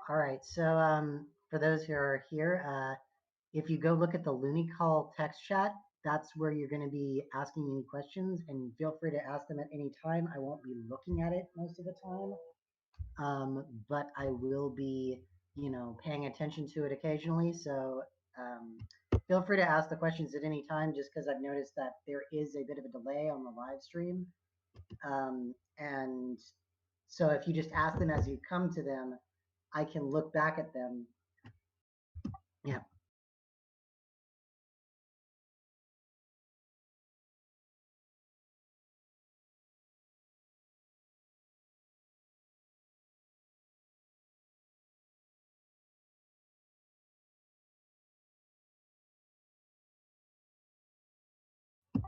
All right, so for those who are here, if you go look at the LooneyCon text chat, that's where you're going to be asking any questions, and feel free to ask them at any time. I won't be looking at it most of the time, but I will be, paying attention to it occasionally. So feel free to ask the questions at any time, just because I've noticed that there is a bit of a delay on the live stream. And so if you just ask them as you come to them, I can look back at them. Yeah.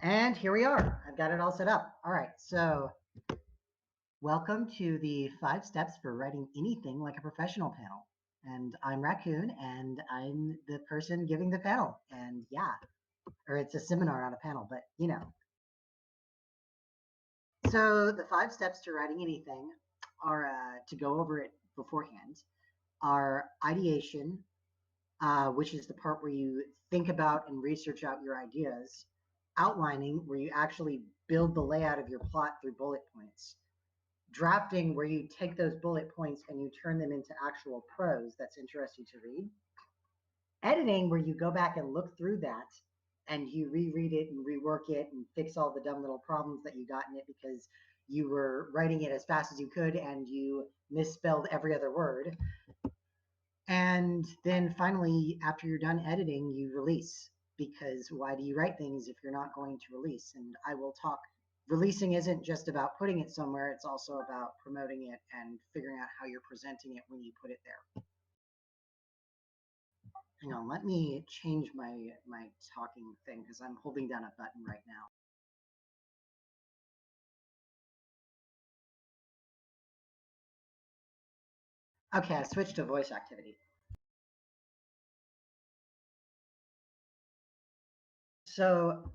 And here we are. I've got it all set up. All right. So welcome to the 5 steps for writing anything like a professional panel. And I'm Raccoon, and I'm the person giving the panel. And yeah, or it's a seminar, not a panel, but So the 5 steps to writing anything are, to go over it beforehand, are ideation, which is the part where you think about and research out your ideas, outlining, where you actually build the layout of your plot through bullet points, drafting, where you take those bullet points and you turn them into actual prose that's interesting to read, editing, where you go back and look through that and you reread it and rework it and fix all the dumb little problems that you got in it because you were writing it as fast as you could and you misspelled every other word. And then finally, after you're done editing, you release, because why do you write things if you're not going to release? And I will talk. Releasing isn't just about putting it somewhere, it's also about promoting it and figuring out how you're presenting it when you put it there. Hang on, let me change my talking thing because I'm holding down a button right now. Okay, I switched to voice activity. So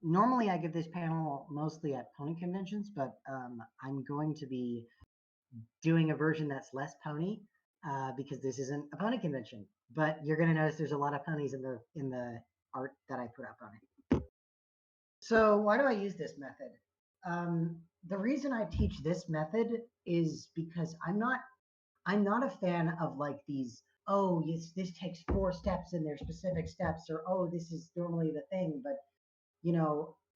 normally I give this panel mostly at pony conventions, but I'm going to be doing a version that's less pony because this isn't a pony convention. But you're going to notice there's a lot of ponies in the art that I put up on it. So why do I use this method? The reason I teach this method is because I'm not a fan of like these, oh, yes, this takes 4 steps and there's specific steps, or oh, this is normally the thing. But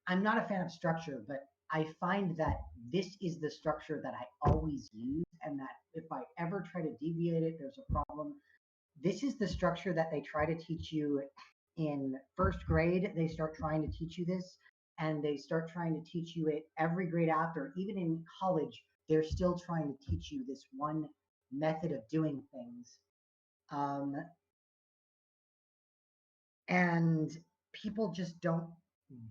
I'm not a fan of structure, but I find that this is the structure that I always use, and that if I ever try to deviate it, there's a problem. This is the structure that they try to teach you in 1st grade. They start trying to teach you this, and they start trying to teach you it every grade after. Even in college, they're still trying to teach you this one method of doing things. And people just don't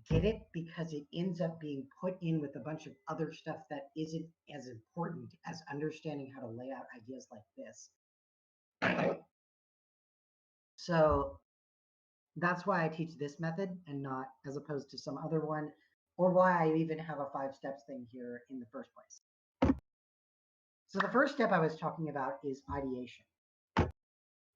get it because it ends up being put in with a bunch of other stuff that isn't as important as understanding how to lay out ideas like this. So that's why I teach this method and not as opposed to some other one, or why I even have a 5 steps thing here in the first place. So the first step I was talking about is ideation.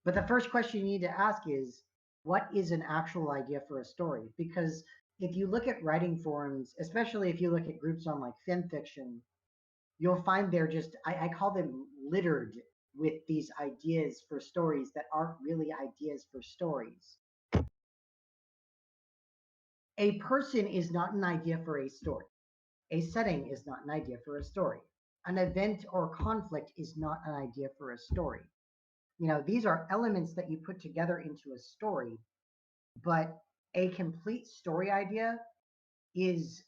But the first question you need to ask is, what is an actual idea for a story? Because if you look at writing forums, especially if you look at groups on like fan fiction, you'll find they're just, I call them littered with these ideas for stories that aren't really ideas for stories. A person is not an idea for a story. A setting is not an idea for a story. An event or conflict is not an idea for a story. These are elements that you put together into a story, but a complete story idea is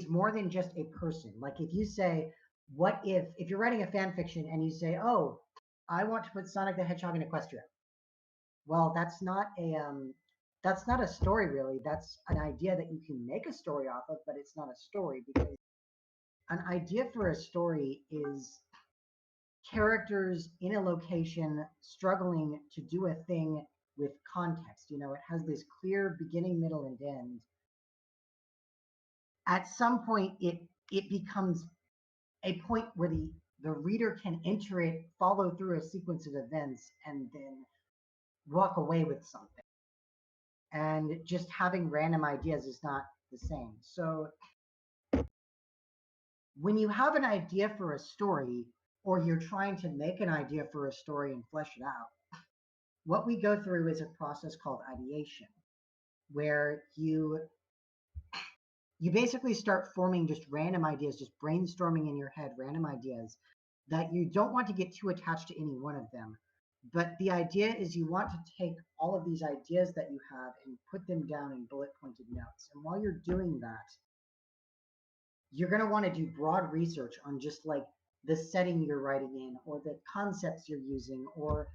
more than just a person. Like if you say, what if you're writing a fan fiction and you say, oh, I want to put Sonic the Hedgehog in Equestria. Well, that's not a story really. That's an idea that you can make a story off of, but it's not a story, because an idea for a story is characters in a location struggling to do a thing with context. It has this clear beginning, middle, and end. At some point, it becomes a point where the reader can enter it, follow through a sequence of events, and then walk away with something. And just having random ideas is not the same. So when you have an idea for a story, or you're trying to make an idea for a story and flesh it out, what we go through is a process called ideation, where you basically start forming just random ideas, just brainstorming in your head, random ideas that you don't want to get too attached to any one of them. But the idea is you want to take all of these ideas that you have and put them down in bullet pointed notes. And while you're doing that, you're going to want to do broad research on just like the setting you're writing in, or the concepts you're using, or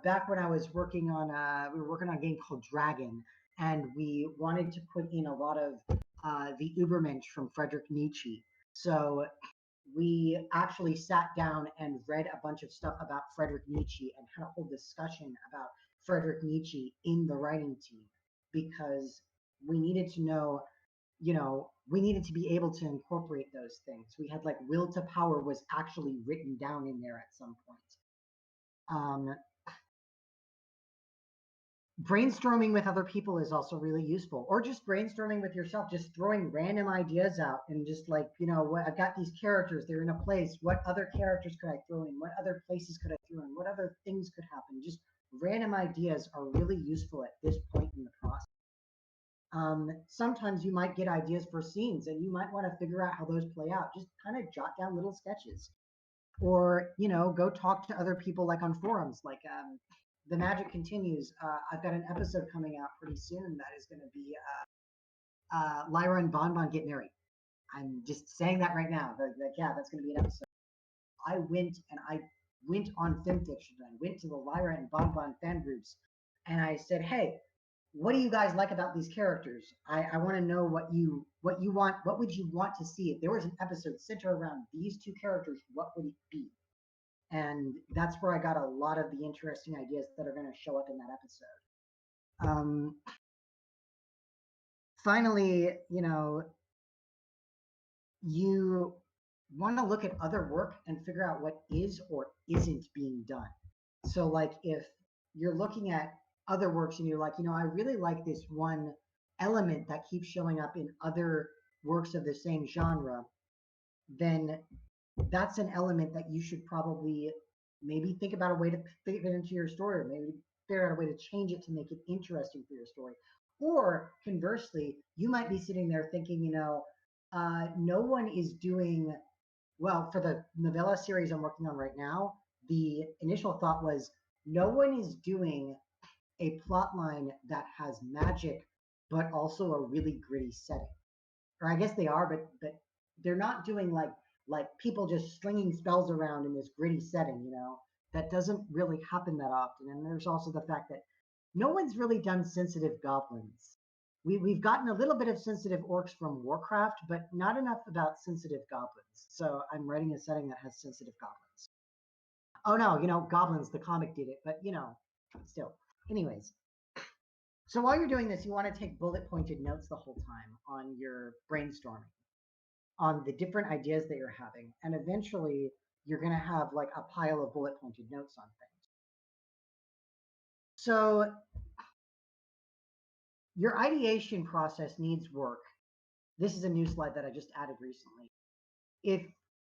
back when I was working on we were working on a game called Dragon, and we wanted to put in a lot of the Übermensch from Friedrich Nietzsche. So we actually sat down and read a bunch of stuff about Friedrich Nietzsche and had a whole discussion about Friedrich Nietzsche in the writing team, because we needed to know, we needed to be able to incorporate those things. We had like will to power was actually written down in there at some point. Brainstorming with other people is also really useful, or just brainstorming with yourself, just throwing random ideas out and just like, I've got these characters, they're in a place. What other characters could I throw in? What other places could I throw in? What other things could happen? Just random ideas are really useful at this point in the process. Sometimes you might get ideas for scenes and you might want to figure out how those play out. Just kind of jot down little sketches, or go talk to other people, like on forums, like the magic continues. I've got an episode coming out pretty soon that is going to be Lyra and Bonbon get married. I'm just saying that right now. Yeah, that's going to be an episode. I went on FimFiction. I went to the Lyra and Bonbon fan groups, and I said, hey, what do you guys like about these characters? I want to know what you want. What would you want to see if there was an episode centered around these two characters? What would it be? And that's where I got a lot of the interesting ideas that are going to show up in that episode. Finally, you want to look at other work and figure out what is or isn't being done. So like if you're looking at other works and you're like, I really like this one element that keeps showing up in other works of the same genre, then that's an element that you should probably maybe think about a way to fit it into your story, or maybe figure out a way to change it to make it interesting for your story. Or conversely, you might be sitting there thinking, no one is doing well for the novella series I'm working on right now. The initial thought was no one is doing a plot line that has magic, but also a really gritty setting. Or I guess they are, but they're not doing like people just slinging spells around in this gritty setting. That doesn't really happen that often. And there's also the fact that no one's really done sensitive goblins. We've gotten a little bit of sensitive orcs from Warcraft, but not enough about sensitive goblins. So I'm writing a setting that has sensitive goblins. Oh no, goblins, the comic did it, but still. Anyways, so while you're doing this, you want to take bullet pointed notes the whole time on your brainstorming, on the different ideas that you're having. And eventually you're going to have like a pile of bullet pointed notes on things. So your ideation process needs work. This is a new slide that I just added recently. If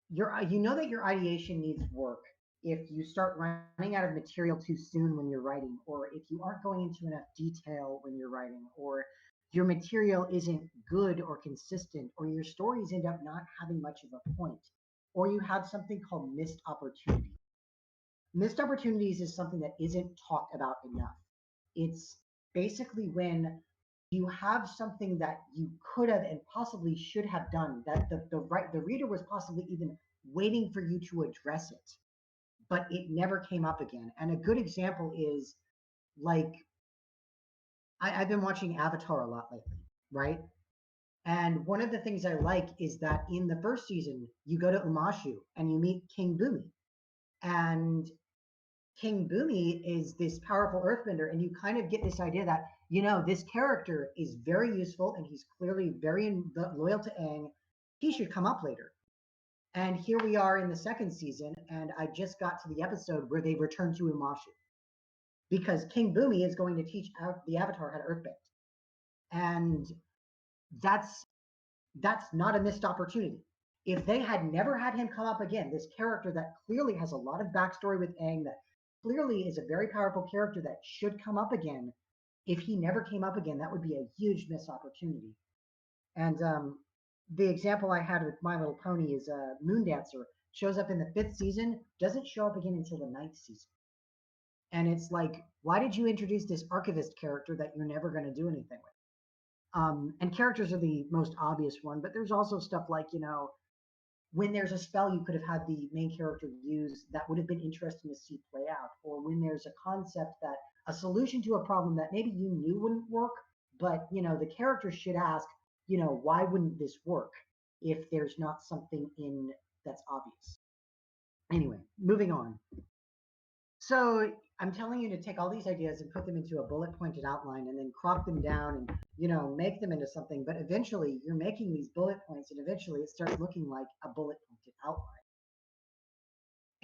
you know that your ideation needs work if you start running out of material too soon when you're writing, or if you aren't going into enough detail when you're writing, or your material isn't good or consistent, or your stories end up not having much of a point, or you have something called missed opportunities. Missed opportunities is something that isn't talked about enough. It's basically when you have something that you could have and possibly should have done, that the reader was possibly even waiting for you to address it, but it never came up again. And a good example is like I've been watching Avatar a lot lately, right? And one of the things I like is that in the first season, you go to Umashu and you meet King Bumi. And King Bumi is this powerful earthbender, and you kind of get this idea that, this character is very useful and he's clearly very loyal to Aang. He should come up later. And here we are in the second season, and I just got to the episode where they return to Umashu because King Bumi is going to teach the Avatar how to earthbend, and that's not a missed opportunity. If they had never had him come up again, this character that clearly has a lot of backstory with Aang, that clearly is a very powerful character that should come up again, if he never came up again, that would be a huge missed opportunity. And the example I had with My Little Pony is Moon Dancer shows up in the 5th season, doesn't show up again until the 9th season. And it's like, why did you introduce this archivist character that you're never going to do anything with? And characters are the most obvious one, but there's also stuff like, when there's a spell you could have had the main character use that would have been interesting to see play out, or when there's a concept that a solution to a problem that maybe you knew wouldn't work, but the character should ask, why wouldn't this work if there's not something in that's obvious. Anyway, moving on. So I'm telling you to take all these ideas and put them into a bullet pointed outline and then crop them down and, make them into something. But eventually you're making these bullet points and eventually it starts looking like a bullet pointed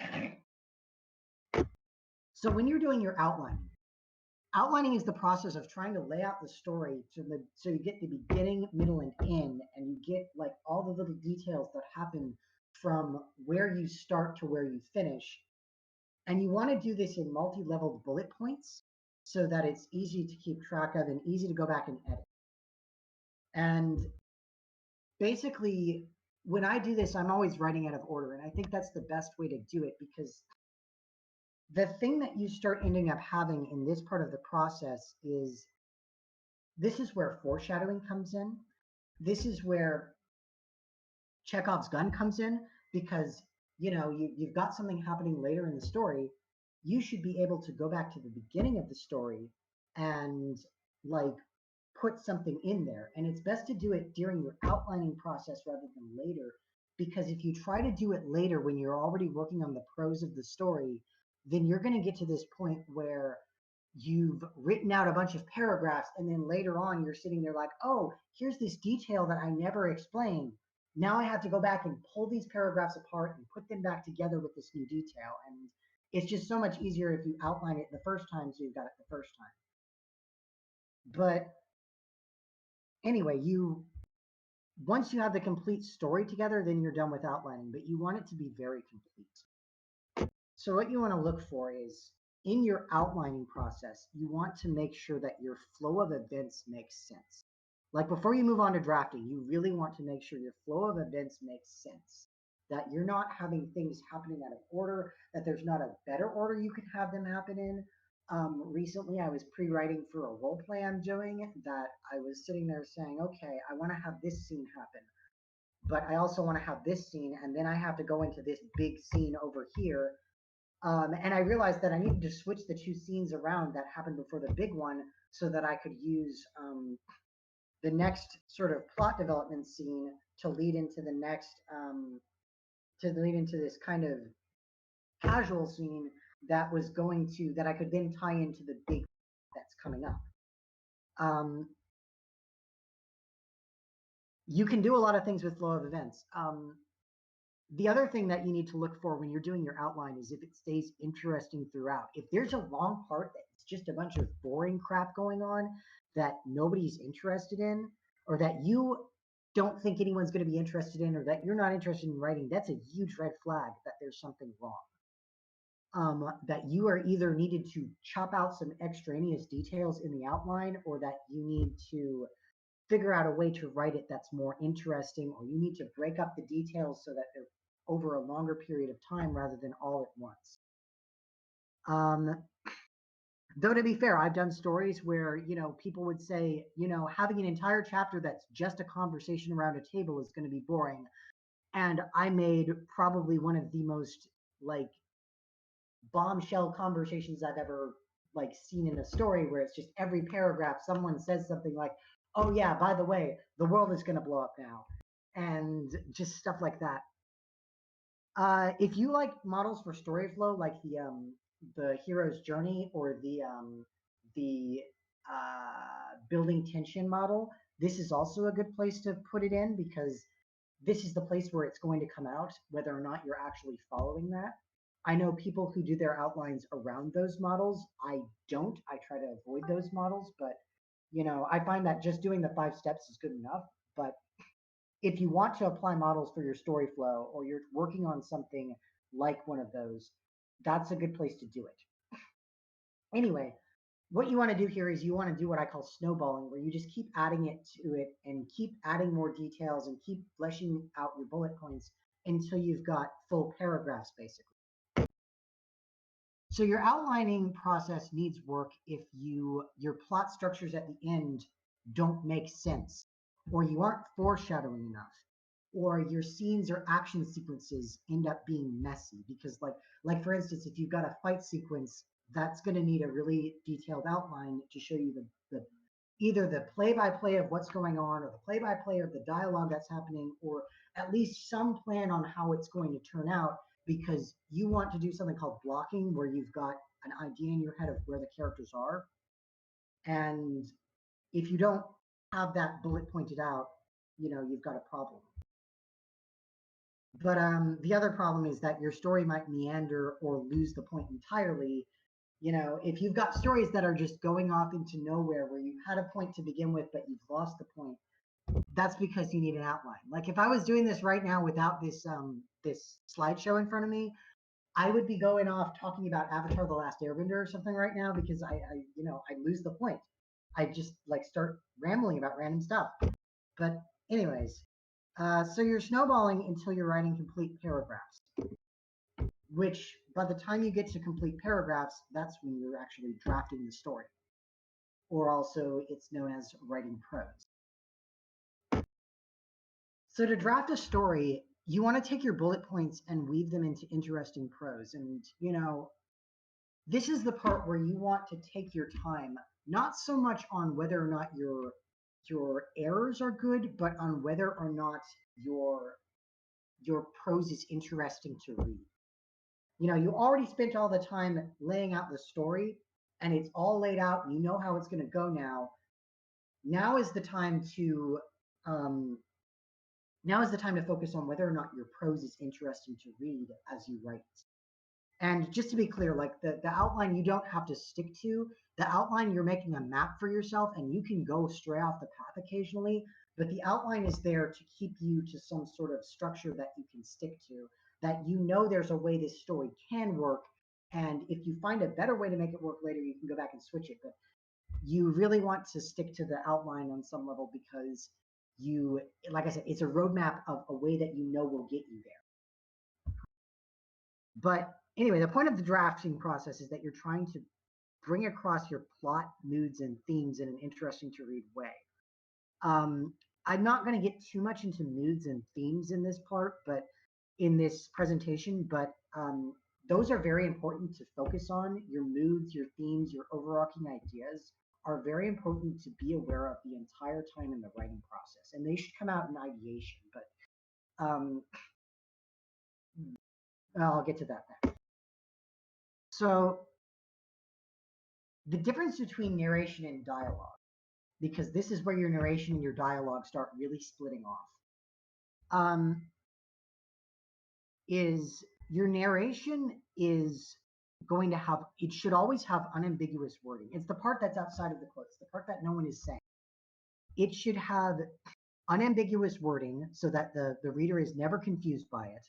outline. So when you're doing your outlining is the process of trying to lay out the story so you get the beginning, middle, and end, and you get like all the little details that happen from where you start to where you finish. And you want to do this in multi-leveled bullet points so that it's easy to keep track of and easy to go back and edit. And basically, when I do this, I'm always writing out of order. And I think that's the best way to do it, because the thing that you start ending up having in this part of the process is this is where foreshadowing comes in. This is where Chekhov's gun comes in, because you've got something happening later in the story. You should be able to go back to the beginning of the story and like put something in there. And it's best to do it during your outlining process rather than later, because if you try to do it later when you're already working on the prose of the story, then you're going to get to this point where you've written out a bunch of paragraphs and then later on you're sitting there like, oh, here's this detail that I never explained. Now I have to go back and pull these paragraphs apart and put them back together with this new detail. And it's just so much easier if you outline it the first time, so you've got it the first time. But anyway, once you have the complete story together, then you're done with outlining, but you want it to be very complete. So what you want to look for is, in your outlining process, you want to make sure that your flow of events makes sense. Like before you move on to drafting, you really want to make sure your flow of events makes sense, that you're not having things happening out of order, that there's not a better order you could have them happen in. Recently, I was pre-writing for a role play I'm doing that I was sitting there saying, okay, I want to have this scene happen, but I also want to have this scene, and then I have to go into this big scene over here. And I realized that I needed to switch the two scenes around that happened before the big one so that I could use the next sort of plot development scene to lead into the next, this kind of casual scene that I could then tie into the big that's coming up. You can do a lot of things with flow of events. The other thing that you need to look for when you're doing your outline is if it stays interesting throughout. If there's a long part that's just a bunch of boring crap going on that nobody's interested in, or that you don't think anyone's going to be interested in, or that you're not interested in writing, that's a huge red flag that there's something wrong. That you are either needed to chop out some extraneous details in the outline, or that you need to figure out a way to write it that's more interesting, or you need to break up the details so that they're over a longer period of time rather than all at once. Though to be fair, I've done stories where, people would say, having an entire chapter that's just a conversation around a table is going to be boring. And I made probably one of the most like bombshell conversations I've ever seen in a story, where it's just every paragraph someone says something like, oh yeah, by the way, the world is going to blow up now, and just stuff like that. If you like models for story flow, like the hero's journey or the building tension model, this is also a good place to put it in, because this is the place where it's going to come out, whether or not you're actually following that. I know people who do their outlines around those models. I don't. I try to avoid those models, but I find that just doing the 5 steps is good enough. But if you want to apply models for your story flow, or you're working on something like one of those, that's a good place to do it. Anyway, what you want to do here is you want to do what I call snowballing, where you just keep adding it to it and keep adding more details and keep fleshing out your bullet points until you've got full paragraphs, basically. So your outlining process needs work if your plot structures at the end don't make sense, or you aren't foreshadowing enough, or your scenes or action sequences end up being messy. Because like for instance, if you've got a fight sequence, that's going to need a really detailed outline to show you the either the play-by-play of what's going on, or the play-by-play of the dialogue that's happening, or at least some plan on how it's going to turn out, because you want to do something called blocking, where you've got an idea in your head of where the characters are. And if you don't have that bullet pointed out, you've got a problem. But the other problem is that your story might meander or lose the point entirely. If you've got stories that are just going off into nowhere, where you had a point to begin with, but you've lost the point, that's because you need an outline. Like if I was doing this right now without this this slideshow in front of me, I would be going off talking about Avatar: The Last Airbender or something right now, because I lose the point. I just start rambling about random stuff. But anyways, so you're snowballing until you're writing complete paragraphs, which by the time you get to complete paragraphs, that's when you're actually drafting the story, or also it's known as writing prose. So to draft a story, you want to take your bullet points and weave them into interesting prose. And, this is the part where you want to take your time, not so much on whether or not your errors are good, but on whether or not your prose is interesting to read. You already spent all the time laying out the story, and it's all laid out, and you know how it's going to go now. Now is the time to focus on whether or not your prose is interesting to read as you write. And just to be clear, like the outline you don't have to stick to. The outline, you're making a map for yourself, and you can go stray off the path occasionally, but the outline is there to keep you to some sort of structure that you can stick to, that there's a way this story can work. And if you find a better way to make it work later, you can go back and switch it. But you really want to stick to the outline on some level, because like I said, it's a roadmap of a way that will get you there. But anyway, the point of the drafting process is that you're trying to bring across your plot, moods, and themes in an interesting to read way. I'm not going to get too much into moods and themes in this part, but in this presentation, but those are very important to focus on. Your moods, your themes, your overarching ideas are very important to be aware of the entire time in the writing process, and they should come out in ideation, but I'll get to that next. So the difference between narration and dialogue, because this is where your narration and your dialogue start really splitting off, is your narration is going to have, it should always have unambiguous wording. It's the part that's outside of the quotes, the part that no one is saying. It should have unambiguous wording so that the reader is never confused by it.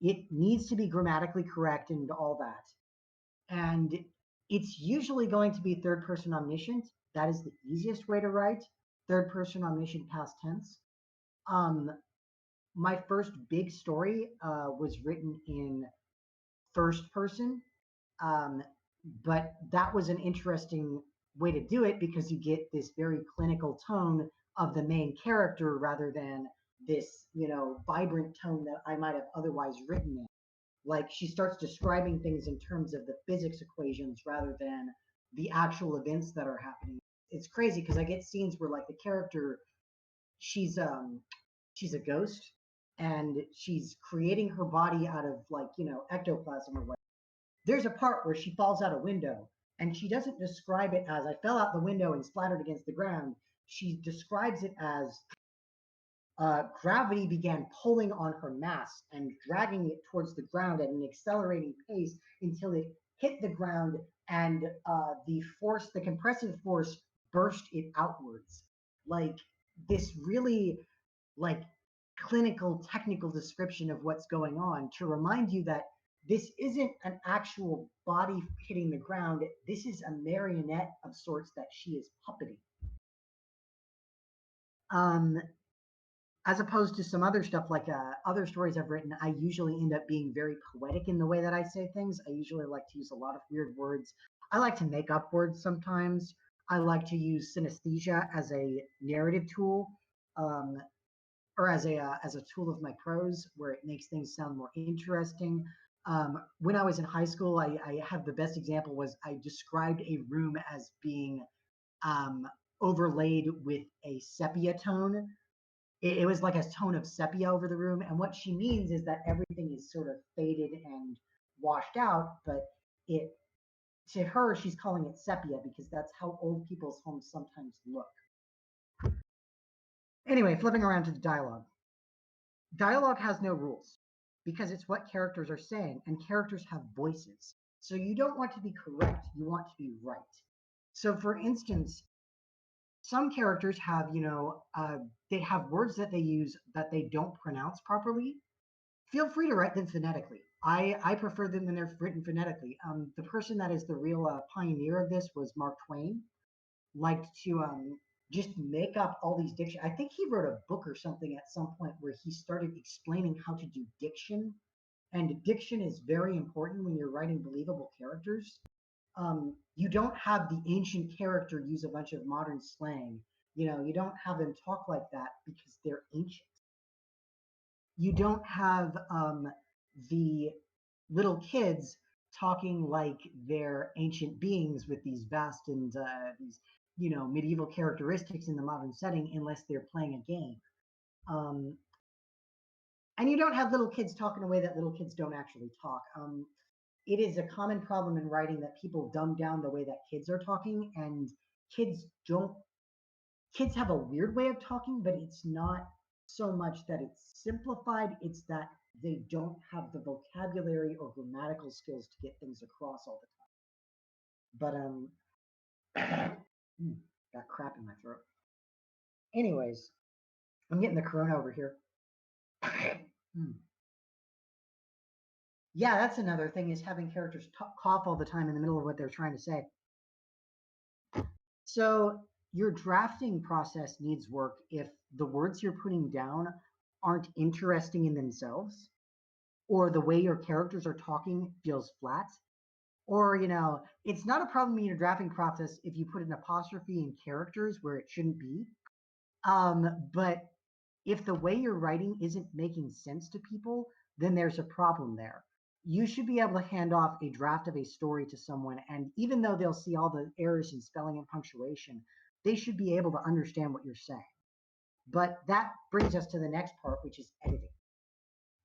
It needs to be grammatically correct and all that. And it's usually going to be third person omniscient. That is the easiest way to write third person omniscient past tense. My first big story was written in first person, but that was an interesting way to do it, because you get this very clinical tone of the main character rather than this, vibrant tone that I might have otherwise written in. Like, she starts describing things in terms of the physics equations rather than the actual events that are happening. It's crazy because I get scenes where like the character, she's a ghost, and she's creating her body out of ectoplasm or what. There's a part where she falls out a window, and she doesn't describe it as I fell out the window and splattered against the ground. She describes it as gravity began pulling on her mass and dragging it towards the ground at an accelerating pace until it hit the ground, and the compressive force burst it outwards. Like this really like clinical technical description of what's going on to remind you that this isn't an actual body hitting the ground. This is a marionette of sorts that she is puppeting. Um, as opposed to some other stuff like other stories I've written, I usually end up being very poetic in the way that I say things. I usually like to use a lot of weird words. I like to make up words sometimes. I like to use synesthesia as a narrative tool, um, or as a tool of my prose, where it makes things sound more interesting. When I was in high school, I have the best example was I described a room as being um, overlaid with a sepia tone. It was like a tone of sepia over the room. And what she means is that everything is sort of faded and washed out, but it to her, she's calling it sepia because that's how old people's homes sometimes look. Anyway, flipping around to the dialogue. Dialogue has no rules because it's what characters are saying, and characters have voices. So you don't want to be correct, you want to be right. So, for instance, some characters have, they have words that they use that they don't pronounce properly. Feel free to write them phonetically. I prefer them when they're written phonetically. The person that is the real pioneer of this was Mark Twain. Liked to just make up all these diction. I think he wrote a book or something at some point where he started explaining how to do diction. And diction is very important when you're writing believable characters. You don't have the ancient character use a bunch of modern slang. You don't have them talk like that because they're ancient. You don't have the little kids talking like they're ancient beings with these vast and these medieval characteristics in the modern setting unless they're playing a game. And you don't have little kids talk in a way that little kids don't actually talk. It is a common problem in writing that people dumb down the way that kids are talking, and kids don't kids have a weird way of talking, but it's not so much that it's simplified, it's that they don't have the vocabulary or grammatical skills to get things across all the time. But got crap in my throat. Anyways, I'm getting the corona over here. Yeah, that's another thing is having characters cough all the time in the middle of what they're trying to say. So your drafting process needs work if the words you're putting down aren't interesting in themselves, or the way your characters are talking feels flat, or it's not a problem in your drafting process if you put an apostrophe in characters where it shouldn't be. But if the way you're writing isn't making sense to people, then there's a problem there. You should be able to hand off a draft of a story to someone, and even though they'll see all the errors in spelling and punctuation, they should be able to understand what you're saying. But that brings us to the next part, which is editing.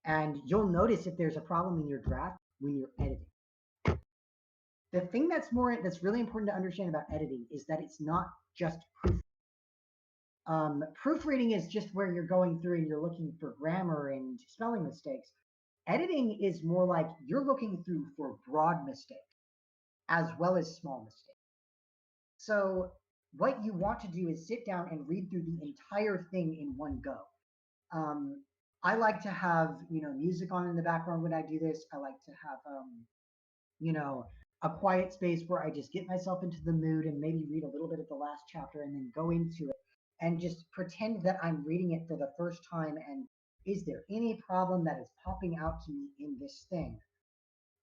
And you'll notice if there's a problem in your draft when you're editing. The thing that's really important to understand about editing is that it's not just proofreading. Proofreading is just where you're going through and you're looking for grammar and spelling mistakes. Editing is more like you're looking through for broad mistakes as well as small mistakes. So what you want to do is sit down and read through the entire thing in one go. I like to have music on in the background when I do this. I like to have a quiet space where I just get myself into the mood and maybe read a little bit of the last chapter and then go into it and just pretend that I'm reading it for the first time. And is there any problem that is popping out to me in this thing?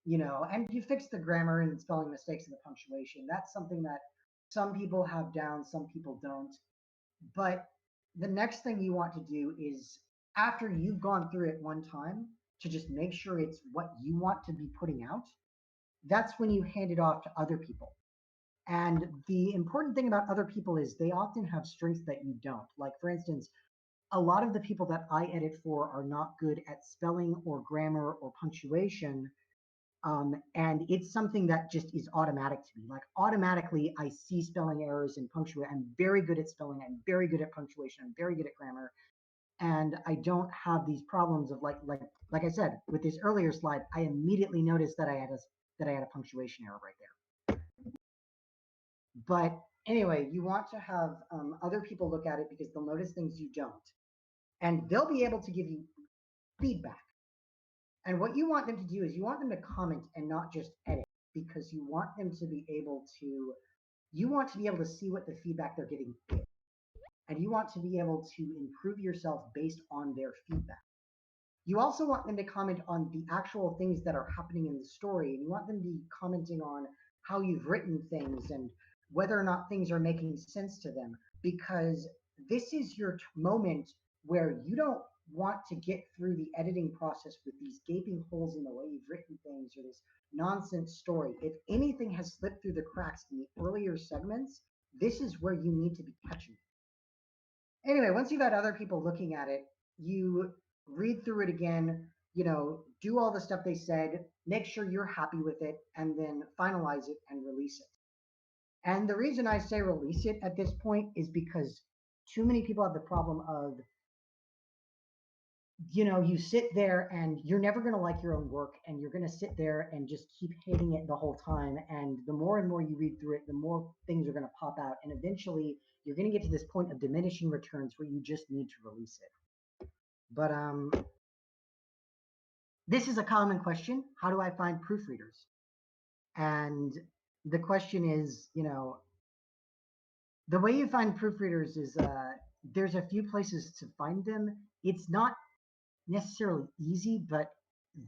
And you fix the grammar and spelling mistakes and the punctuation. That's something that some people have down, some people don't. But the next thing you want to do is, after you've gone through it one time, to just make sure it's what you want to be putting out. That's when you hand it off to other people. And the important thing about other people is they often have strengths that you don't. Like, for instance, a lot of the people that I edit for are not good at spelling or grammar or punctuation. And it's something that just is automatic to me. Like, automatically, I see spelling errors and punctuation. I'm very good at spelling. I'm very good at punctuation. I'm very good at grammar. and I don't have these problems of like I said with this earlier slide. I immediately noticed that I had a punctuation error right there. But anyway, you want to have other people look at it because they'll notice things you don't, and they'll be able to give you feedback. And what you want them to do is you want them to comment and not just edit, because you want them to be able to see what the feedback they're getting is. And you want to be able to improve yourself based on their feedback. You also want them to comment on the actual things that are happening in the story, and you want them to be commenting on how you've written things and whether or not things are making sense to them, because this is your moment where you don't want to get through the editing process with these gaping holes in the way you've written things or this nonsense story. If anything has slipped through the cracks in the earlier segments, this is where you need to be catching it. Anyway, once you've had other people looking at it, you read through it again, do all the stuff they said, make sure you're happy with it, and then finalize it and release it. And the reason I say release it at this point is because too many people have the problem of, you sit there and you're never going to like your own work, and you're going to sit there and just keep hating it the whole time. And the more and more you read through it, the more things are going to pop out. And eventually you're going to get to this point of diminishing returns where you just need to release it. But this is a common question. How do I find proofreaders? And the question is, the way you find proofreaders is there's a few places to find them. It's not necessarily easy, but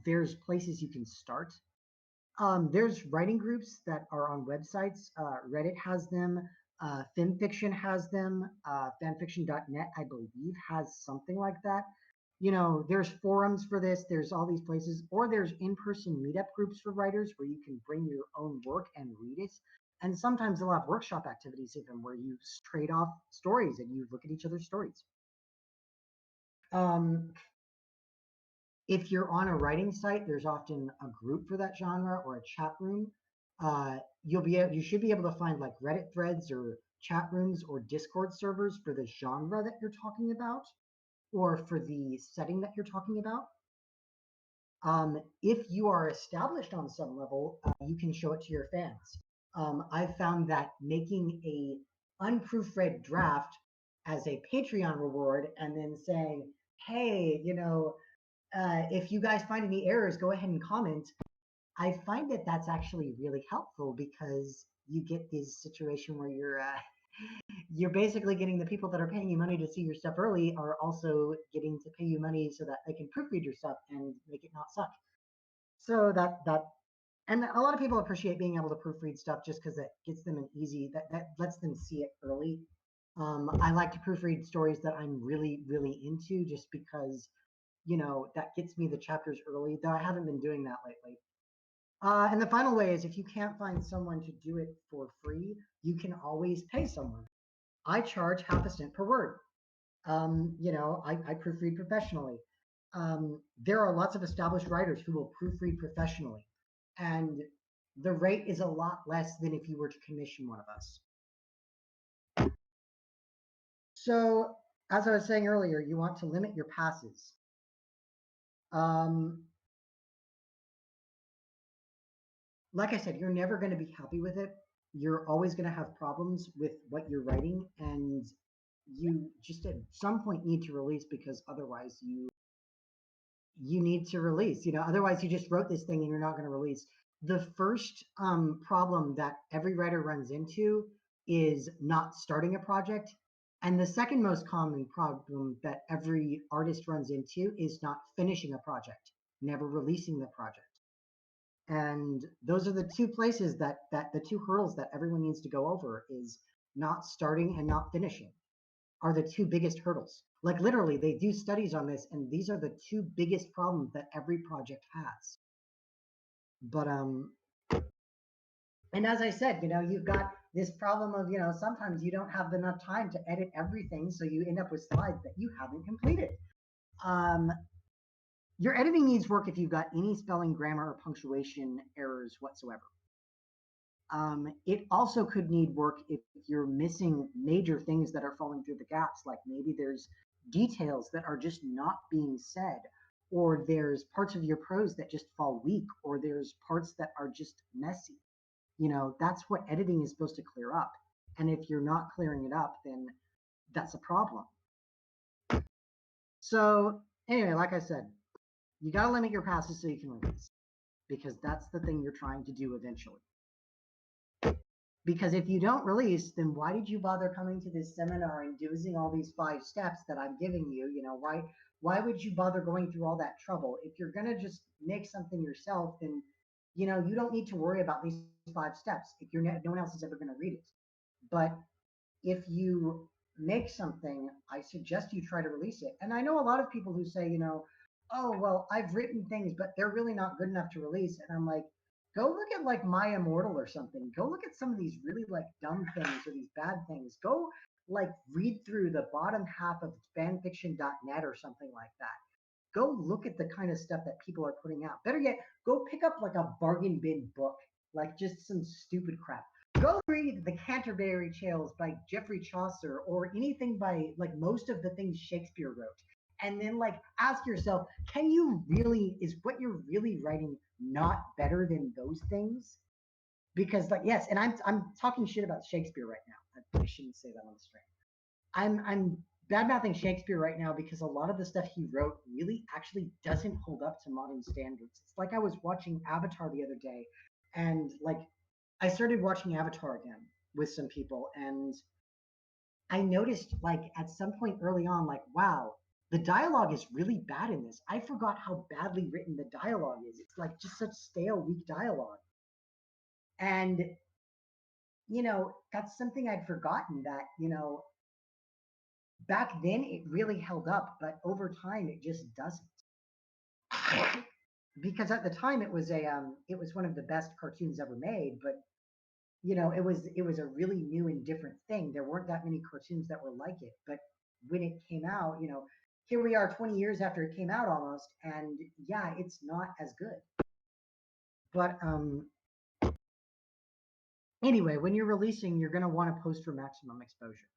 there's places you can start. There's writing groups that are on websites. Reddit has them. FimFiction has them. Fanfiction.net, I believe, has something like that. There's forums for this. There's all these places, or there's in-person meetup groups for writers where you can bring your own work and read it. And sometimes they'll have workshop activities even where you trade off stories and you look at each other's stories. If you're on a writing site, there's often a group for that genre or a chat room. You should be able to find like Reddit threads or chat rooms or Discord servers for the genre that you're talking about, or for the setting that you're talking about. If you are established on some level, you can show it to your fans. I've found that making a unproofread draft as a Patreon reward and then saying, hey, if you guys find any errors, go ahead and comment. I find that that's actually really helpful because you get this situation where you're basically getting the people that are paying you money to see your stuff early are also getting to pay you money so that they can proofread your stuff and make it not suck. So and a lot of people appreciate being able to proofread stuff just because it gets them that lets them see it early. I like to proofread stories that I'm really, really into just because, that gets me the chapters early, though I haven't been doing that lately. And the final way is if you can't find someone to do it for free, you can always pay someone. I charge half a cent per word. I proofread professionally. There are lots of established writers who will proofread professionally, and the rate is a lot less than if you were to commission one of us. So, as I was saying earlier, you want to limit your passes. Like I said, you're never going to be happy with it. You're always going to have problems with what you're writing, and you just at some point need to release because otherwise you need to release. Otherwise you just wrote this thing and you're not going to release. The first problem that every writer runs into is not starting a project. And the second most common problem that every artist runs into is not finishing a project, never releasing the project. And those are the two places that the two hurdles that everyone needs to go over is not starting and not finishing are the two biggest hurdles. Like literally, they do studies on this, and these are the two biggest problems that every project has. But and as I said, you've got this problem of, sometimes you don't have enough time to edit everything, so you end up with slides that you haven't completed. Your editing needs work if you've got any spelling, grammar, or punctuation errors whatsoever. It also could need work if you're missing major things that are falling through the gaps, like maybe there's details that are just not being said, or there's parts of your prose that just fall weak, or there's parts that are just messy. That's what editing is supposed to clear up. And if you're not clearing it up, then that's a problem. So, anyway, like I said, you got to limit your passes so you can release, because that's the thing you're trying to do eventually. Because if you don't release, then why did you bother coming to this seminar and doing all these 5 steps that I'm giving you? Why would you bother going through all that trouble? If you're going to just make something yourself, then, you don't need to worry about these 5 steps if no one else is ever going to read it. But if you make something, I suggest you try to release it. And I know a lot of people who say, oh, well, I've written things, but they're really not good enough to release. And I'm like, go look at like My Immortal or something. Go look at some of these really like dumb things or these bad things. Go like read through the bottom half of fanfiction.net or something like that. Go look at the kind of stuff that people are putting out. Better yet, go pick up like a bargain bin book, like just some stupid crap. Go read the Canterbury Tales by Geoffrey Chaucer, or anything by like most of the things Shakespeare wrote. And then like ask yourself, is what you're really writing not better than those things? Because like, yes, and I'm talking shit about Shakespeare right now. I shouldn't say that on the stream. I'm bad mouthing Shakespeare right now because a lot of the stuff he wrote really actually doesn't hold up to modern standards. It's like I was watching Avatar the other day, and like I started watching Avatar again with some people, and I noticed like at some point early on, like, wow, the dialogue is really bad in this. I forgot how badly written the dialogue is. It's like just such stale, weak dialogue. And, that's something I'd forgotten, that, back then it really held up, but over time it just doesn't. Because at the time it was one of the best cartoons ever made, but it was a really new and different thing. There weren't that many cartoons that were like it. But when it came out, here we are 20 years after it came out almost, and yeah, it's not as good. But anyway, when you're releasing, you're going to want to post for maximum exposure.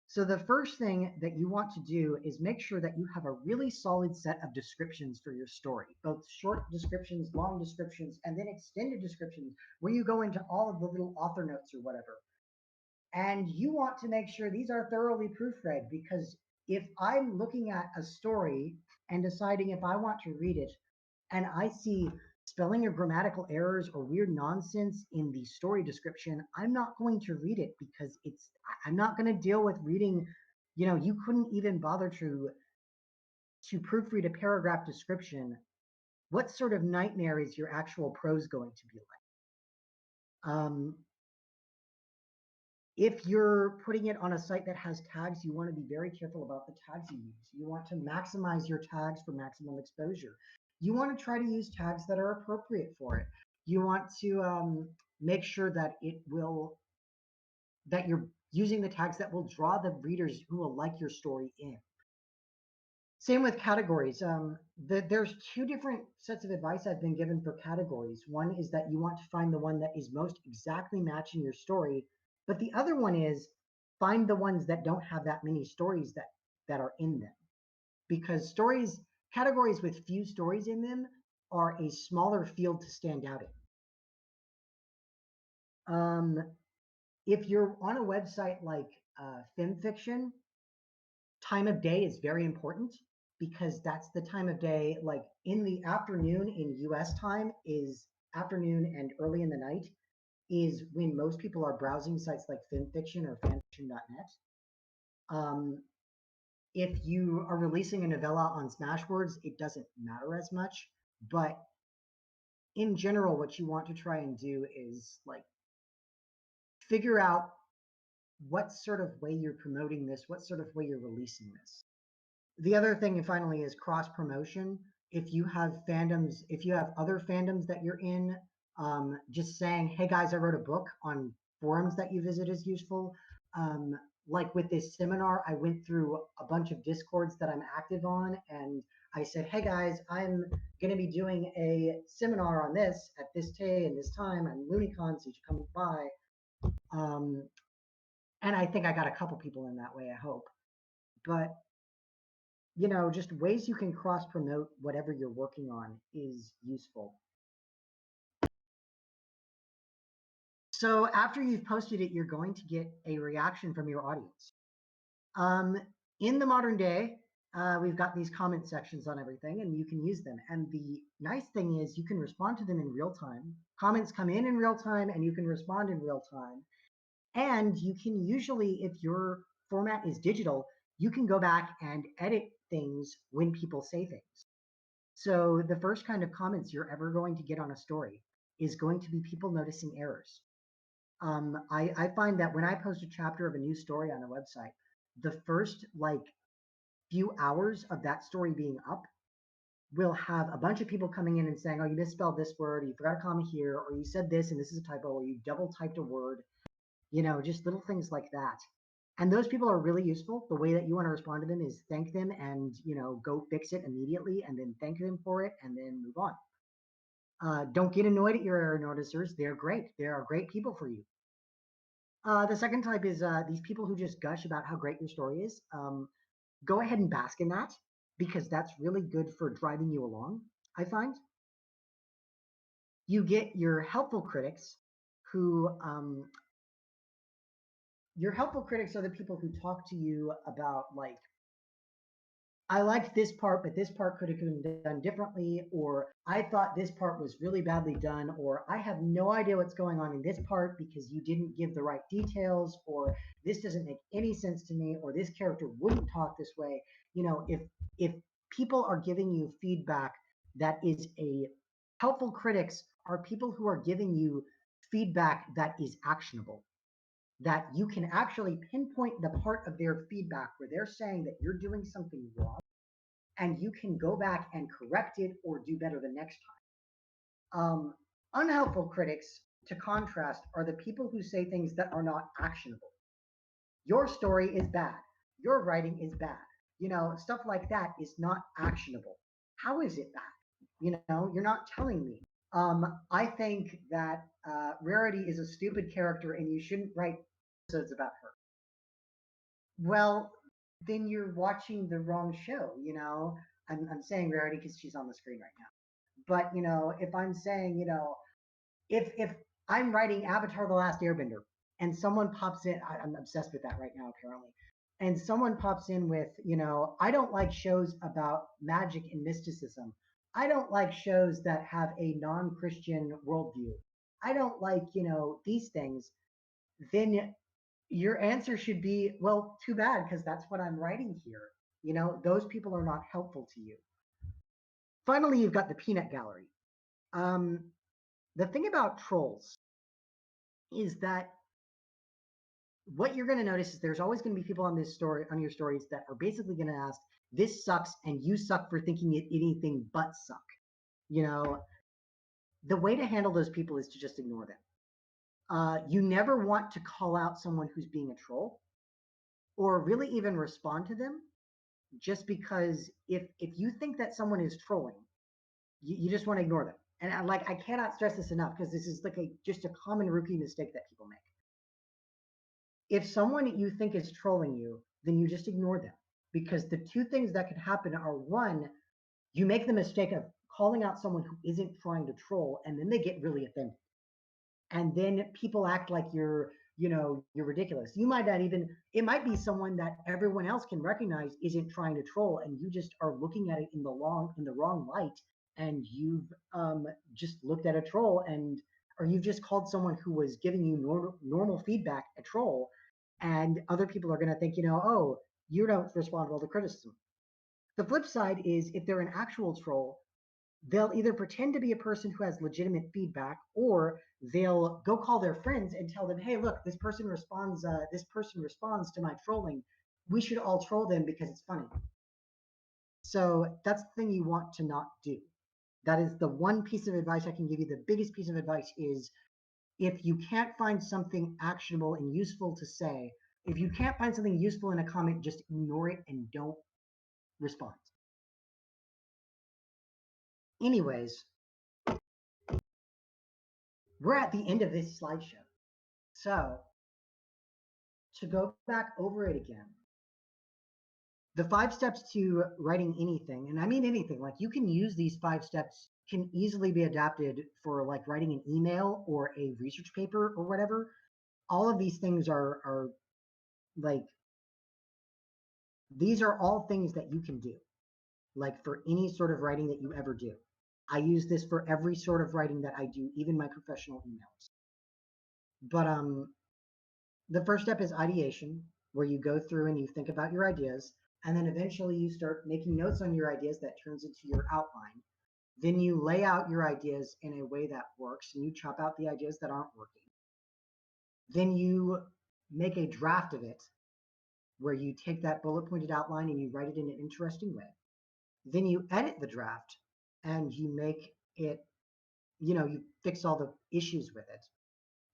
So the first thing that you want to do is make sure that you have a really solid set of descriptions for your story, both short descriptions, long descriptions, and then extended descriptions where you go into all of the little author notes or whatever. And you want to make sure these are thoroughly proofread, because if I'm looking at a story and deciding if I want to read it and I see spelling or grammatical errors or weird nonsense in the story description, I'm not going to read it, because I'm not going to deal with reading. You couldn't even bother to proofread a paragraph description. What sort of nightmare is your actual prose going to be like? If you're putting it on a site that has tags, you want to be very careful about the tags you use. You want to maximize your tags for maximum exposure. You want to try to use tags that are appropriate for it. You want to make sure that you're using the tags that will draw the readers who will like your story in. Same with categories. There's 2 different sets of advice I've been given for categories. One is that you want to find the one that is most exactly matching your story, but the other one is find the ones that don't have that many stories that are in them. Because categories with few stories in them are a smaller field to stand out in. If you're on a website like FemFiction, time of day is very important, because that's the time of day, like in the afternoon in US time is afternoon, and early in the night is when most people are browsing sites like FemFiction or fanfiction.net. If you are releasing a novella on Smashwords, it doesn't matter as much, but in general, what you want to try and do is like figure out what sort of way you're promoting this, what sort of way you're releasing this. The other thing, finally, is cross promotion. If you have other fandoms that you're in, just saying, hey guys, I wrote a book on forums that you visit is useful. Like with this seminar, I went through a bunch of Discords that I'm active on, and I said, hey guys, I'm going to be doing a seminar on this at this day and this time on LooneyCon, so you should come by. And I think I got a couple people in that way, I hope. But just ways you can cross promote whatever you're working on is useful. So after you've posted it, you're going to get a reaction from your audience. In the modern day, we've got these comment sections on everything, and you can use them. And the nice thing is you can respond to them in real time. Comments come in real time, and you can respond in real time. And you can usually, if your format is digital, you can go back and edit things when people say things. So the first kind of comments you're ever going to get on a story is going to be people noticing errors. I find that when I post a chapter of a new story on a website, the first few hours of that story being up will have a bunch of people coming in and saying, oh, you misspelled this word, or you forgot a comma here, or you said this and this is a typo, or you double typed a word, just little things like that. And those people are really useful. The way that you want to respond to them is thank them and, go fix it immediately and then thank them for it and then move on. Don't get annoyed at your error noticers. They're great. They are great people for you. The second type is these people who just gush about how great your story is. Go ahead and bask in that because that's really good for driving you along, I find. You get your helpful critics who your helpful critics are the people who talk to you about I liked this part, but this part could have been done differently, or I thought this part was really badly done, or I have no idea what's going on in this part because you didn't give the right details, or this doesn't make any sense to me, or this character wouldn't talk this way. If people are giving you feedback that is helpful critics are people who are giving you feedback that is actionable, that you can actually pinpoint the part of their feedback where they're saying that you're doing something wrong and you can go back and correct it or do better the next time. Unhelpful critics, to contrast, are the people who say things that are not actionable. Your story is bad. Your writing is bad. Stuff like that is not actionable. How is it bad? You're not telling me. I think that Rarity is a stupid character and you shouldn't write episodes about her. Well, then you're watching the wrong show. I'm saying Rarity because she's on the screen right now. But if I'm saying, if I'm writing Avatar: The Last Airbender and someone pops in, I'm obsessed with that right now apparently, and someone pops in with, I don't like shows about magic and mysticism. I don't like shows that have a non-Christian worldview. I don't like, these things. Then your answer should be, well, too bad, because that's what I'm writing here. Those people are not helpful to you. Finally, you've got the peanut gallery. The thing about trolls is that what you're going to notice is there's always going to be people on your stories that are basically going to ask, this sucks and you suck for thinking it anything but suck. The way to handle those people is to just ignore them. You never want to call out someone who's being a troll or really even respond to them, just because if you think that someone is trolling, you just want to ignore them. And I cannot stress this enough because this is just a common rookie mistake that people make. If someone you think is trolling you, then you just ignore them, because the two things that could happen are, one, you make the mistake of calling out someone who isn't trying to troll, and then they get really offended. And then people act like you're ridiculous. You might not even, it might be someone that everyone else can recognize isn't trying to troll, and you just are looking at it in the wrong light, and you've just looked at a troll, or you've just called someone who was giving you normal feedback a troll, and other people are going to think, oh, you don't respond well to criticism. The flip side is, if they're an actual troll, they'll either pretend to be a person who has legitimate feedback, or they'll go call their friends and tell them, hey, look, this person responds to my trolling. We should all troll them because it's funny. So that's the thing you want to not do. That is the one piece of advice I can give you. The biggest piece of advice is, if you can't find something actionable and useful to say, if you can't find something useful in a comment, just ignore it and don't respond. Anyways, we're at the end of this slideshow. So to go back over it again, The 5 steps to writing anything, and I mean anything, like you can use these 5 steps, can easily be adapted for like writing an email or a research paper or whatever. All of these things are like, these are all things that you can do, like for any sort of writing that you ever do. I use this for every sort of writing that I do, even my professional emails. But the first step is ideation, where you go through and you think about your ideas, and then eventually you start making notes on your ideas that turns into your outline. Then you lay out your ideas in a way that works, and you chop out the ideas that aren't working. Then you make a draft of it, where you take that bullet pointed outline and you write it in an interesting way. Then you edit the draft and you make it, you fix all the issues with it,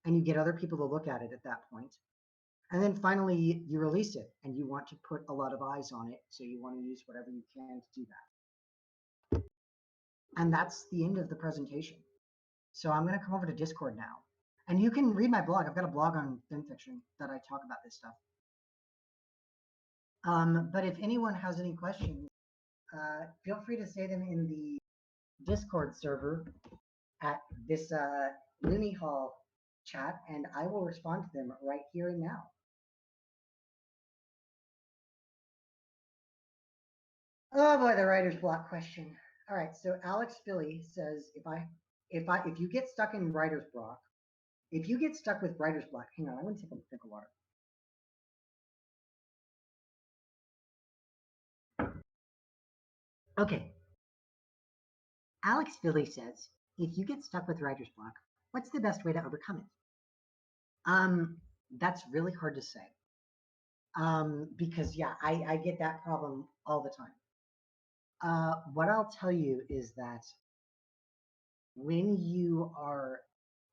and you get other people to look at it at that point. And then finally, you release it, and you want to put a lot of eyes on it, so you want to use whatever you can to do that. And that's the end of the presentation. So I'm going to come over to Discord now. And you can read my blog. I've got a blog on thin fiction that I talk about this stuff. But if anyone has any questions, feel free to say them in the Discord server at this Looney Hall chat, and I will respond to them right here and now. Oh boy, the writer's block question. All right, so Alex Philly says, if you get stuck in writer's block, if you get stuck with writer's block, hang on, I'm going to take a drink of water. Okay. Alex Philly says, if you get stuck with writer's block, what's the best way to overcome it? That's really hard to say. Because yeah, I get that problem all the time. What I'll tell you is that when you are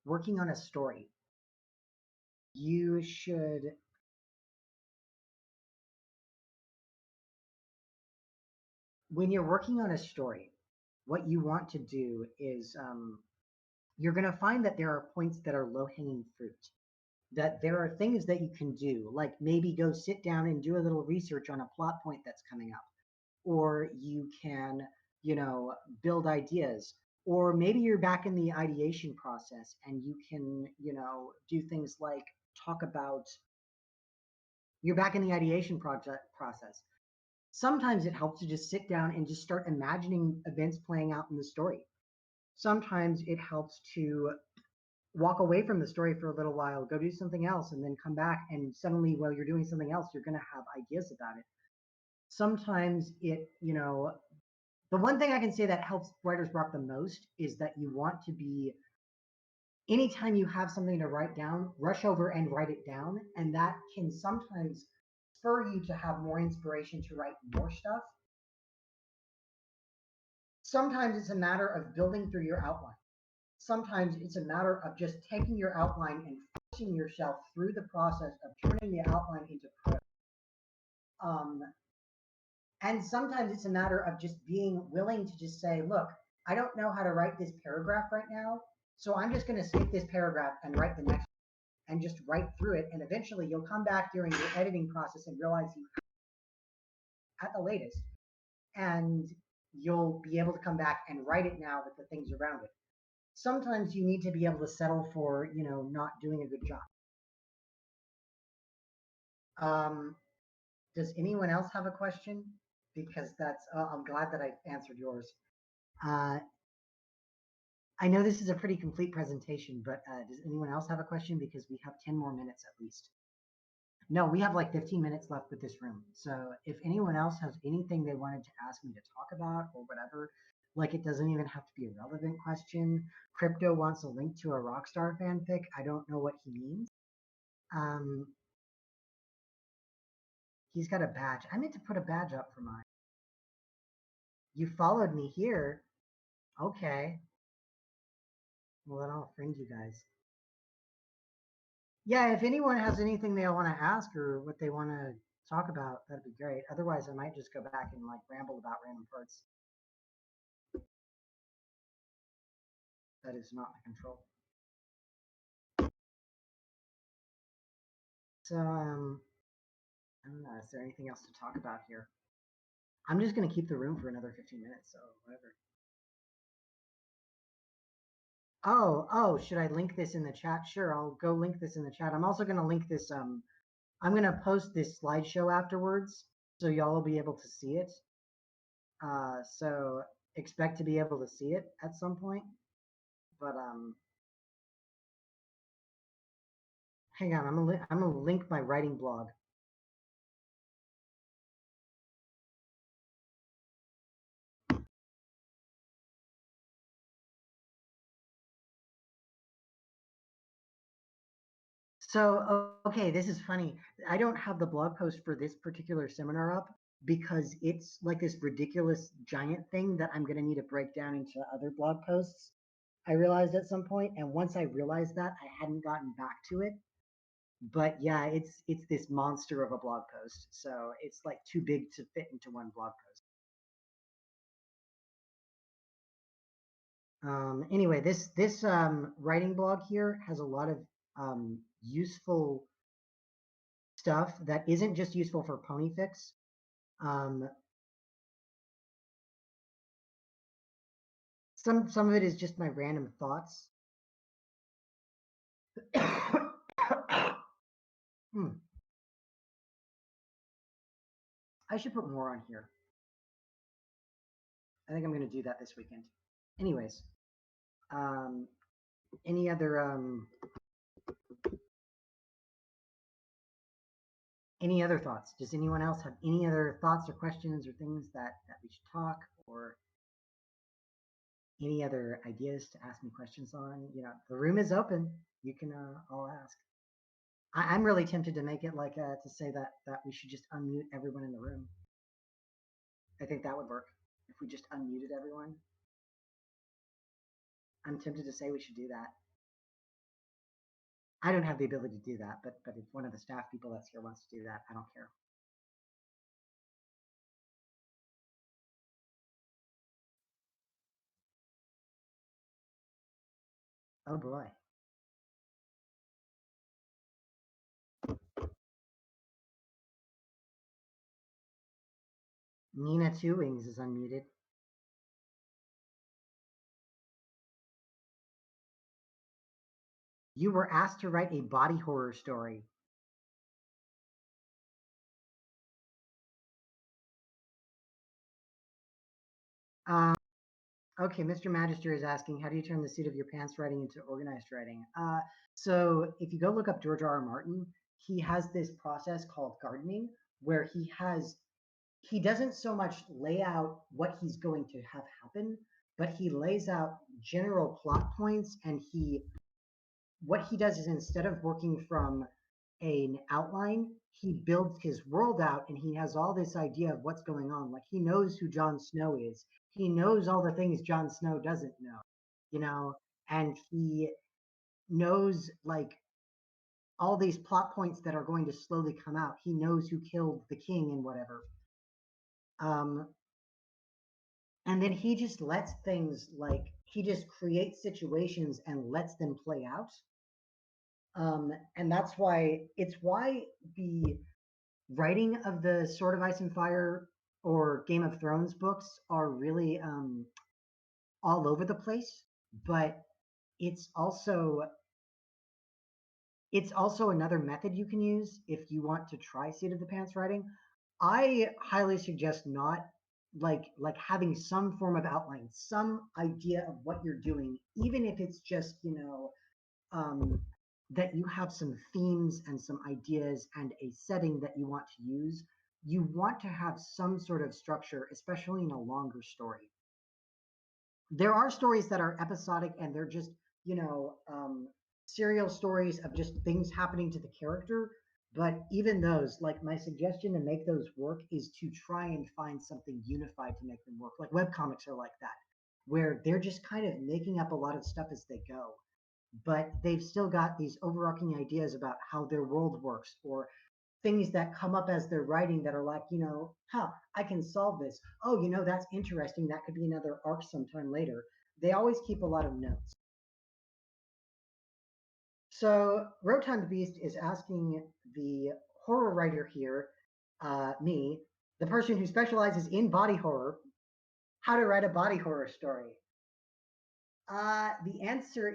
working on a story, you should when you're working on a story, what you want to do is you're going to find that there are points that are low hanging fruit, that there are things that you can do, like maybe go sit down and do a little research on a plot point that's coming up, or you can, build ideas, or maybe you're back in the ideation process and you can, do things like talk about, you're back in the ideation process. Sometimes it helps to just sit down and just start imagining events playing out in the story. Sometimes it helps to walk away from the story for a little while, go do something else, and then come back. And suddenly, while you're doing something else, you're going to have ideas about it. Sometimes the one thing I can say that helps writer's block the most is that you want to be, anytime you have something to write down, rush over and write it down. And that can sometimes spur you to have more inspiration to write more stuff. Sometimes it's a matter of building through your outline. Sometimes it's a matter of just taking your outline and forcing yourself through the process of turning the outline into prose. And sometimes it's a matter of just being willing to just say, look, I don't know how to write this paragraph right now, so I'm just going to skip this paragraph and write the next one, and just write through it. And eventually you'll come back during your editing process and realize you at the latest, and you'll be able to come back and write it now with the things around it. Sometimes you need to be able to settle for, not doing a good job. Does anyone else have a question? Because I'm glad that I answered yours. I know this is a pretty complete presentation, but does anyone else have a question? Because we have 10 more minutes at least. No, we have like 15 minutes left with this room. So if anyone else has anything they wanted to ask me to talk about or whatever, like it doesn't even have to be a relevant question. Crypto wants a link to a Rockstar fanfic. I don't know what he means. He's got a badge. I meant to put a badge up for mine. You followed me here. Okay. Well, then I'll friend you guys. Yeah, if anyone has anything they want to ask or what they want to talk about, that'd be great. Otherwise, I might just go back and like ramble about random parts. That is not my control. So, I don't know. Is there anything else to talk about here? I'm just going to keep the room for another 15 minutes, so whatever. Oh, should I link this in the chat? Sure, I'll go link this in the chat. I'm also going to link this, I'm going to post this slideshow afterwards, so y'all will be able to see it. So expect to be able to see it at some point. But hang on, I'm gonna link my writing blog. So, okay, this is funny. I don't have the blog post for this particular seminar up because it's like this ridiculous giant thing that I'm going to need to break down into other blog posts. I realized at some point, and once I realized that, I hadn't gotten back to it. But yeah, it's this monster of a blog post. So it's like too big to fit into one blog post. Anyway, this writing blog here has a lot of useful stuff that isn't just useful for Ponyfix. Some of it is just my random thoughts. I should put more on here. I think I'm going to do that this weekend. Anyways, any other thoughts? Does anyone else have any other thoughts or questions or things that we should talk, or any other ideas to ask me questions on? You know, the room is open. You can all ask. I'm really tempted to make it like to say that we should just unmute everyone in the room. I think that would work if we just unmuted everyone. I'm tempted to say we should do that. I don't have the ability to do that, but if one of the staff people that's here wants to do that, I don't care. Oh boy. Nina Two Wings is unmuted. You were asked to write a body horror story. Okay, Mr. Magister is asking, how do you turn the seat of your pants writing into organized writing? So if you go look up George R.R. Martin, he has this process called gardening where he doesn't so much lay out what he's going to have happen, but he lays out general plot points, and what he does is, instead of working from an outline, he builds his world out, and he has all this idea of what's going on. Like, he knows who Jon Snow is. He knows all the things Jon Snow doesn't know, you know, and he knows like all these plot points that are going to slowly come out. He knows who killed the king and whatever. And then he just lets things, like, he just creates situations and lets them play out. And that's why the writing of the Sword of Ice and Fire or Game of Thrones books are really all over the place, but it's also another method you can use if you want to try seat of the pants writing. I highly suggest not like having some form of outline, some idea of what you're doing, even if it's just, that you have some themes and some ideas and a setting that you want to use. You want to have some sort of structure, especially in a longer story. There are stories that are episodic and they're just, serial stories of just things happening to the character. But even those, like, my suggestion to make those work is to try and find something unified to make them work. Like webcomics are like that, where they're just kind of making up a lot of stuff as they go, but they've still got these overarching ideas about how their world works, or things that come up as they're writing that are like, I can solve this. Oh, that's interesting. That could be another arc sometime later. They always keep a lot of notes. So Rotund Beast is asking the horror writer here, me, the person who specializes in body horror, how to write a body horror story. The answer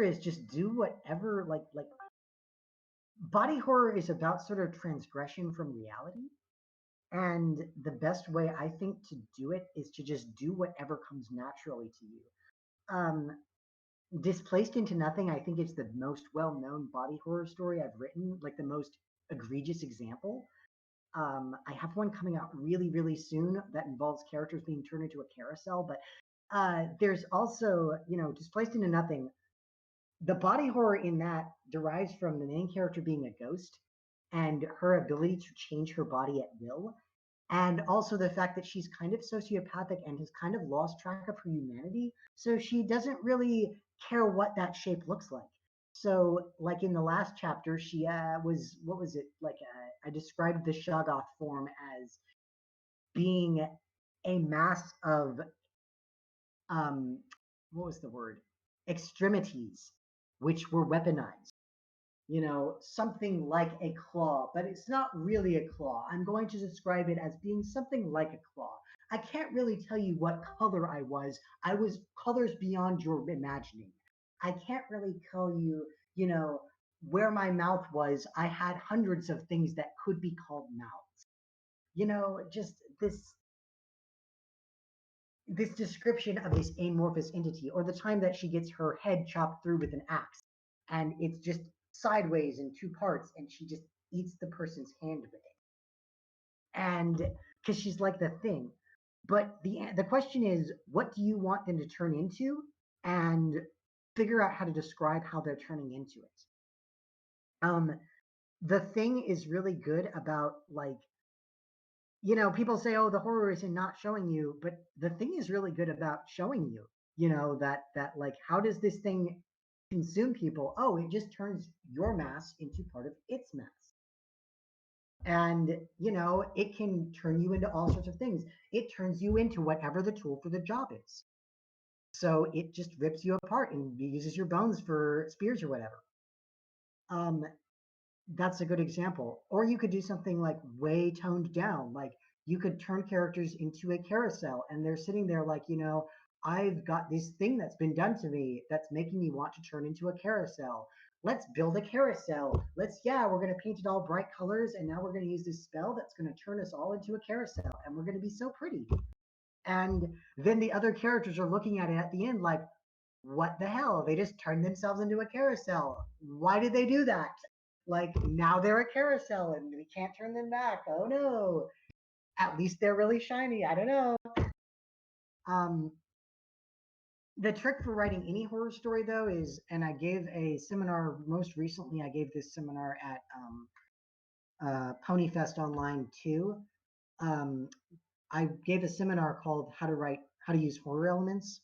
is just do whatever, like body horror is about sort of transgression from reality. And the best way I think to do it is to just do whatever comes naturally to you. Um, Displaced into Nothing, I think it's the most well-known body horror story I've written, like the most egregious example. I have one coming out really, really soon that involves characters being turned into a carousel, but there's also, Displaced into Nothing. The body horror in that derives from the main character being a ghost and her ability to change her body at will, and also the fact that she's kind of sociopathic and has kind of lost track of her humanity, so she doesn't really care what that shape looks like. So like in the last chapter, she was, what was it, like I described the Shoggoth form as being a mass of what was the word, extremities, which were weaponized. Something like a claw, but it's not really a claw. I'm going to describe it as being something like a claw. I can't really tell you what color I was. I was colors beyond your imagining. I can't really tell you, where my mouth was. I had hundreds of things that could be called mouths. Just this description of this amorphous entity, or the time that she gets her head chopped through with an axe, and it's just sideways in two parts, and she just eats the person's hand with it. And because she's like the Thing. But the question is, what do you want them to turn into? And figure out how to describe how they're turning into it. The Thing is really good about, like, people say, oh, the horror is in not showing you, but the Thing is really good about showing you, that like, how does this thing consume people? Oh, it just turns your mass into part of its mass. And, it can turn you into all sorts of things. It turns you into whatever the tool for the job is. So it just rips you apart and uses your bones for spears or whatever. That's a good example. Or you could do something like way toned down. Like, you could turn characters into a carousel and they're sitting there like, I've got this thing that's been done to me that's making me want to turn into a carousel. Let's build a carousel. We're going to paint it all bright colors, and now we're going to use this spell that's going to turn us all into a carousel, and we're going to be so pretty. And then the other characters are looking at it at the end like, what the hell? They just turned themselves into a carousel. Why did they do that? Like, now they're a carousel and we can't turn them back. Oh no. At least they're really shiny. I don't know. The trick for writing any horror story, though, is, and I gave a seminar most recently. I gave this seminar at Ponyfest Online 2. I gave a seminar called How to Use Horror Elements.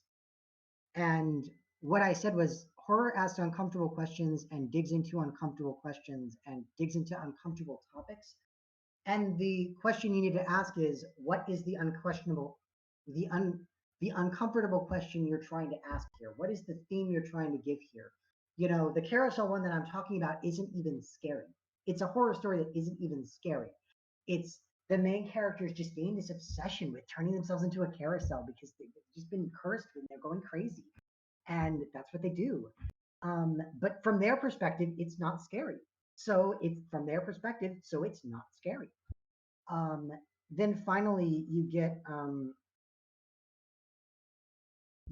And what I said was, horror asks uncomfortable questions and digs into uncomfortable questions and digs into uncomfortable topics. And the question you need to ask is, what is the uncomfortable question you're trying to ask here? What is the theme you're trying to give here? The carousel one that I'm talking about isn't even scary. It's a horror story that isn't even scary. It's the main characters just gain this obsession with turning themselves into a carousel because they've just been cursed and they're going crazy. And that's what they do. But from their perspective, it's not scary. So it's from their perspective, so it's not scary. Then finally, you get,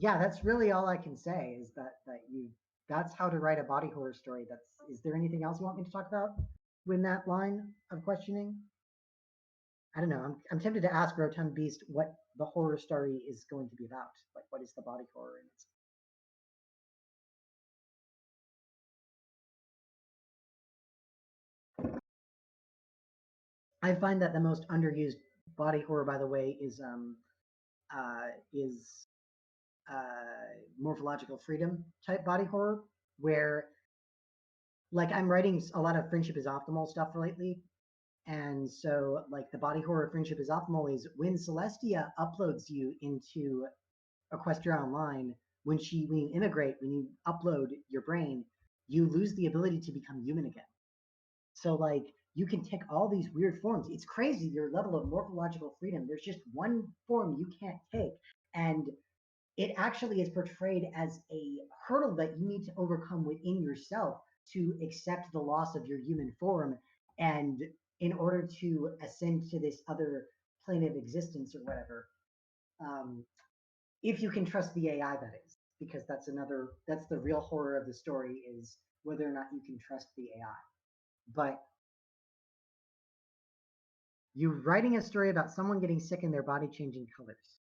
that's really all I can say, is that's how to write a body horror story. Is there anything else you want me to talk about in that line of questioning? I don't know. I'm tempted to ask Rotund Beast what the horror story is going to be about. Like, what is the body horror in it? I find that the most underused body horror, by the way, is morphological freedom type body horror, where, like, I'm writing a lot of Friendship is Optimal stuff lately. And so, like, the body horror Friendship is Optimal is when Celestia uploads you into Equestria Online, when you integrate, when you upload your brain, you lose the ability to become human again. So like you can take all these weird forms. It's crazy your level of morphological freedom. There's just one form you can't take. And it actually is portrayed as a hurdle that you need to overcome within yourself to accept the loss of your human form and in order to ascend to this other plane of existence or whatever. Um, if you can trust the AI, that is, because that's the real horror of the story is whether or not you can trust the AI. But you're writing a story about someone getting sick and their body changing colors.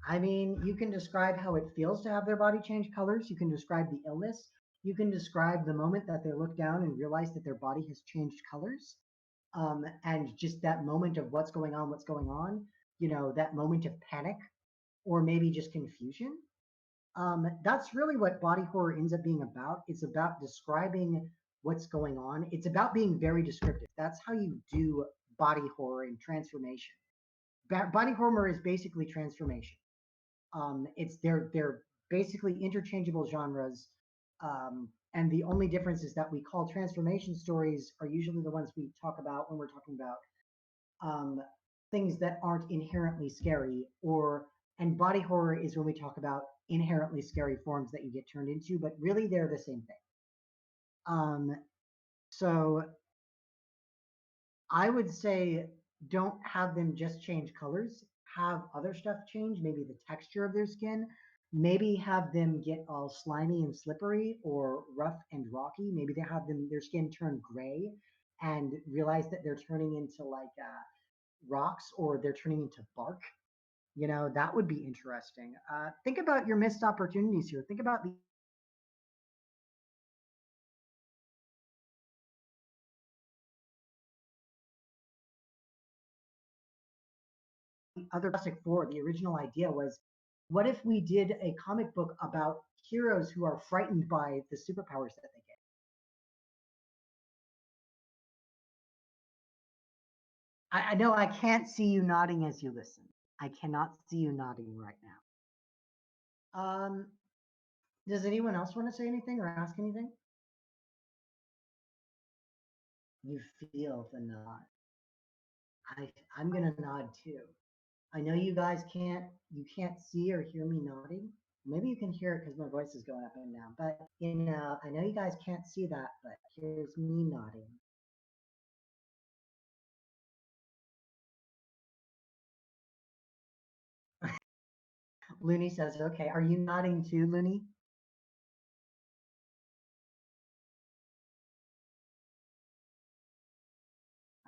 I mean, you can describe how it feels to have their body change colors. You can describe the illness. You can describe the moment that they look down and realize that their body has changed colors. And just that moment of what's going on, that moment of panic or maybe just confusion. That's really what body horror ends up being about. It's about describing what's going on. It's about being very descriptive. That's how you do body horror and transformation. Body horror is basically transformation. It's they're basically interchangeable genres, and the only difference is that we call transformation stories are usually the ones we talk about when we're talking about um, things that aren't inherently scary, or and body horror is when we talk about inherently scary forms that you get turned into, but really they're the same thing. So I would say don't have them just change colors, have other stuff change, maybe the texture of their skin, maybe have them get all slimy and slippery or rough and rocky. Maybe they have their skin turn gray and realize that they're turning into like rocks or they're turning into bark. That would be interesting. Think about your missed opportunities here. Think about the other Fantastic Four. The original idea was, what if we did a comic book about heroes who are frightened by the superpowers that they get? I know I can't see you nodding as you listen. I cannot see you nodding right now. Does anyone else want to say anything or ask anything? You feel the nod. I I'm gonna nod too. I know you can't see or hear me nodding. Maybe you can hear it because my voice is going up and down. But I know you guys can't see that, but here's me nodding. Looney says, "Okay, are you nodding too, Looney?"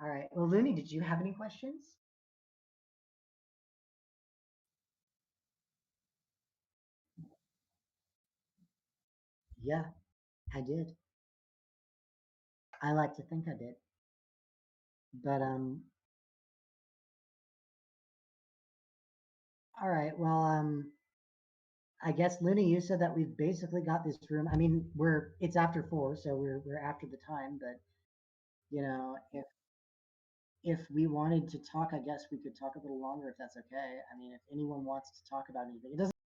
All right. Well, Looney, did you have any questions? Yeah, I did. I like to think I did. But all right. Well, I guess Looney, you said that we've basically got this room. I mean, it's after 4, so we're after the time. But if we wanted to talk, I guess we could talk a little longer if that's okay. I mean, if anyone wants to talk about anything, it doesn't